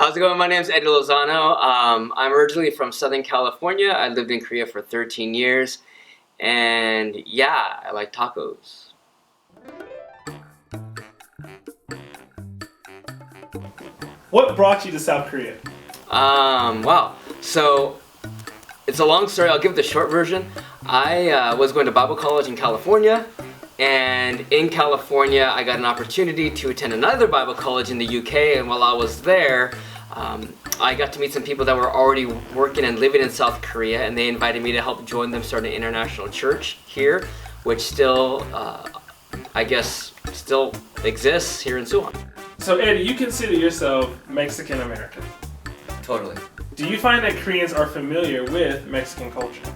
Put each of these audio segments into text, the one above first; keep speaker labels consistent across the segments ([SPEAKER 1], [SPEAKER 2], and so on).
[SPEAKER 1] How's it going? My name's Eddie Lozano. I'm originally from Southern California. I lived in Korea for 13 years. And yeah, I like tacos.
[SPEAKER 2] What brought you to South Korea?
[SPEAKER 1] Wow. So, it's a long story. I'll give the short version. I was going to Bible college in California. And in California, I got an opportunity to attend another Bible college in the UK. And while I was there, I got to meet some people that were already working and living in South Korea, and they invited me to help join them start an international church here, which still, I guess, still exists here in Suwon.
[SPEAKER 2] So Eddie, you consider yourself Mexican American.
[SPEAKER 1] Totally.
[SPEAKER 2] Do you find that Koreans are familiar with Mexican culture?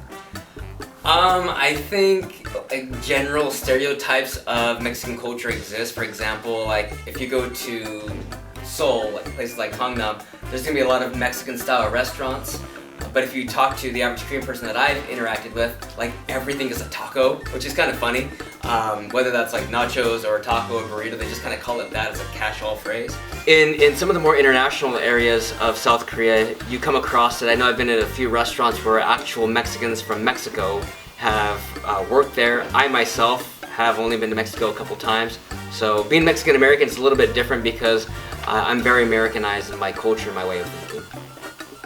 [SPEAKER 1] I think like general stereotypes of Mexican culture exist. For example, like if you go to Seoul, like places like Gangnam, there's gonna be a lot of Mexican style restaurants. But if you talk to the average Korean person that I've interacted with, like everything is a taco, which is kind of funny. Whether that's like nachos or a taco or burrito, they just kind of call it that as a catch-all phrase. In some of the more international areas of South Korea, you come across it. I know I've been at a few restaurants where actual Mexicans from Mexico have worked there. I myself have only been to Mexico a couple times. So being Mexican American is a little bit different because I'm very Americanized in my culture and my way of thinking.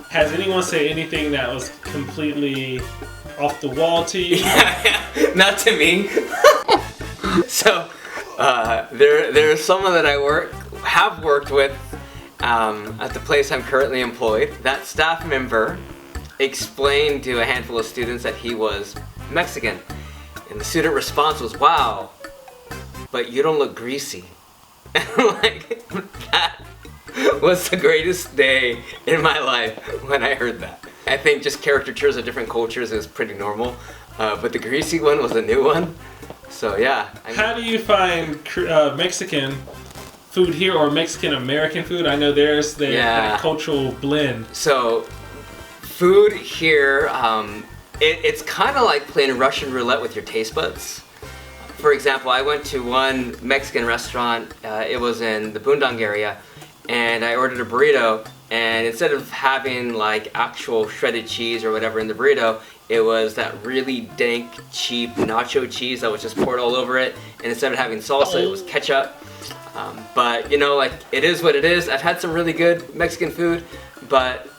[SPEAKER 2] Has anyone said anything that was completely off the wall to you?
[SPEAKER 1] Yeah, not to me. So there's someone that I have worked with at the place I'm currently employed. That staff member explained to a handful of students that he was Mexican, and the student response was, "Wow, but you don't look greasy." And like that was the greatest day in my life when I heard that. I think just caricatures of different cultures is pretty normal, but the greasy one was a new one. So yeah.
[SPEAKER 2] How do you find Mexican food here, or Mexican American food? I know there's that cultural blend.
[SPEAKER 1] So food here, it's kind of like playing Russian roulette with your taste buds. For example, I went to one Mexican restaurant, it was in the Bundang area, and I ordered a burrito, and instead of having like actual shredded cheese or whatever in the burrito, it was that really dank, cheap nacho cheese that was just poured all over it, and instead of having salsa, it was ketchup. But you know, like, it is what it is. I've had some really good Mexican food, but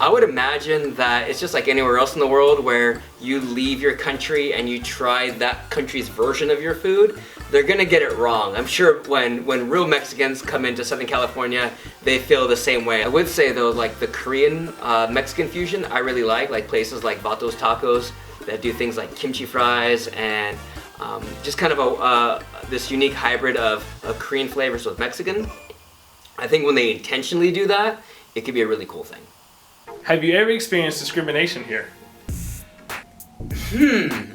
[SPEAKER 1] I would imagine that it's just like anywhere else in the world where you leave your country and you try that country's version of your food, they're gonna get it wrong. I'm sure when real Mexicans come into Southern California, they feel the same way. I would say though, like the Korean Mexican fusion, I really like places like Vato's Tacos that do things like kimchi fries and just kind of this unique hybrid of Korean flavors with Mexican. I think when they intentionally do that, it could be a really cool thing.
[SPEAKER 2] Have you ever experienced discrimination here?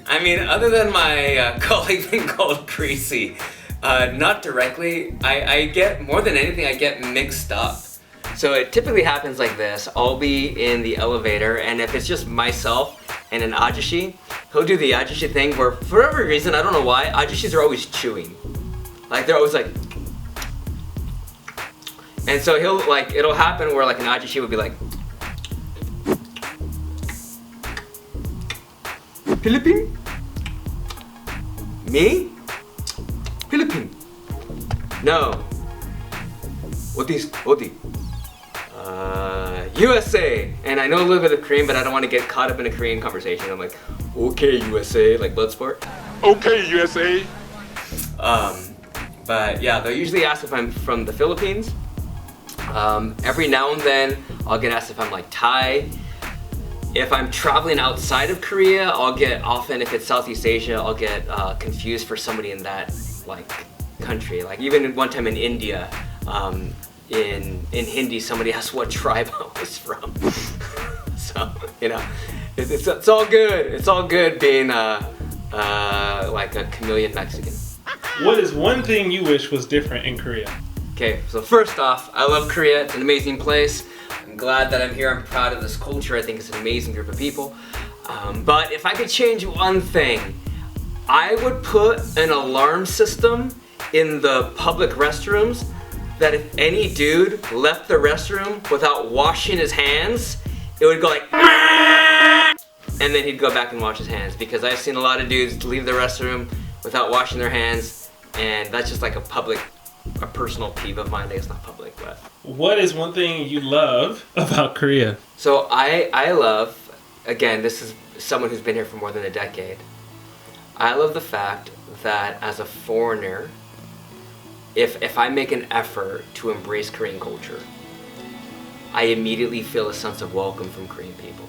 [SPEAKER 1] I mean, other than my colleague being called greasy, not directly. I get, more than anything, I get mixed up. So it typically happens like this. I'll be in the elevator, and if it's just myself and an ajushi, he'll do the ajushi thing where, for whatever reason, I don't know why, ajushis are always chewing. Like, they're always like... And so he'll, like, it'll happen where, like, an ajushi would be like... Philippine? Me? Philippine? No. What is USA. And I know a little bit of Korean, but I don't want to get caught up in a Korean conversation. I'm like, okay, USA, like Bloodsport.
[SPEAKER 3] Okay, USA.
[SPEAKER 1] But yeah, they'll usually ask if I'm from the Philippines. Every now and then, I'll get asked if I'm like Thai. If I'm traveling outside of Korea, often if it's Southeast Asia, I'll get confused for somebody in that like country. Like even one time in India, in Hindi, somebody asked what tribe I was from. So you know, it's all good. It's all good being like a chameleon Mexican.
[SPEAKER 2] What is one thing you wish was different in Korea?
[SPEAKER 1] Okay, so first off, I love Korea. It's an amazing place. I'm glad that I'm here. I'm proud of this culture. I think it's an amazing group of people. But if I could change one thing, I would put an alarm system in the public restrooms that if any dude left the restroom without washing his hands, it would go like, and then he'd go back and wash his hands, because I've seen a lot of dudes leave the restroom without washing their hands, and that's just like a personal peeve of mine. I think it's not public, but.
[SPEAKER 2] What is one thing you love about Korea?
[SPEAKER 1] So I love, again, this is someone who's been here for more than a decade. I love the fact that as a foreigner, if I make an effort to embrace Korean culture, I immediately feel a sense of welcome from Korean people.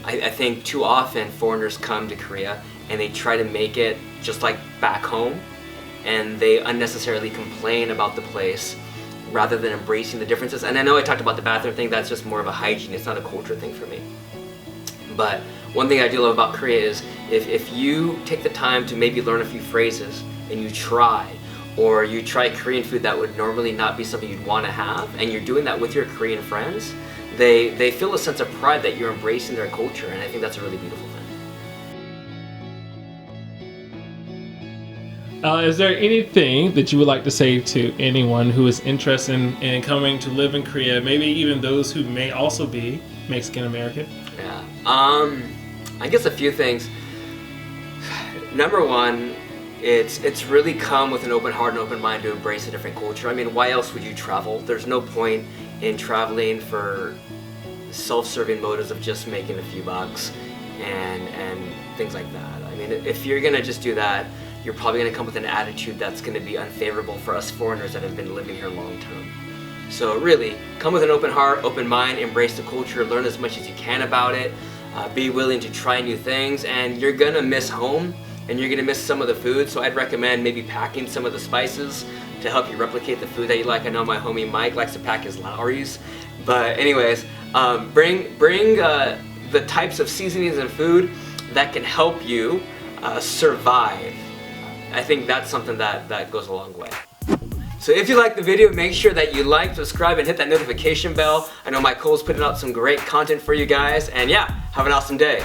[SPEAKER 1] I think too often foreigners come to Korea and they try to make it just like back home, and they unnecessarily complain about the place rather than embracing the differences. And I know I talked about the bathroom thing, that's just more of a hygiene, it's not a culture thing for me. But one thing I do love about Korea is if you take the time to maybe learn a few phrases and you try, or you try Korean food that would normally not be something you'd want to have, and you're doing that with your Korean friends, they feel a sense of pride that you're embracing their culture, and I think that's a really beautiful thing.
[SPEAKER 2] Is there anything that you would like to say to anyone who is interested in coming to live in Korea, maybe even those who may also be Mexican American?
[SPEAKER 1] Yeah, I guess a few things. Number one, it's really come with an open heart and open mind to embrace a different culture. I mean, why else would you travel? There's no point in traveling for self-serving motives of just making a few bucks and things like that. I mean, if you're gonna just do that, you're probably gonna come with an attitude that's gonna be unfavorable for us foreigners that have been living here long term. So really, come with an open heart, open mind, embrace the culture, learn as much as you can about it, be willing to try new things, and you're gonna miss home, and you're gonna miss some of the food, so I'd recommend maybe packing some of the spices to help you replicate the food that you like. I know my homie Mike likes to pack his Lowry's, but anyways, bring the types of seasonings and food that can help you survive. I think that's something that goes a long way. So if you like the video, make sure that you like, subscribe, and hit that notification bell. I know my Cole's putting out some great content for you guys, and yeah, have an awesome day.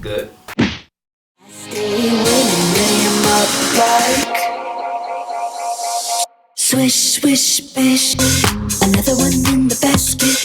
[SPEAKER 1] Good.
[SPEAKER 3] Swish, swish, bish. Another one in the basket.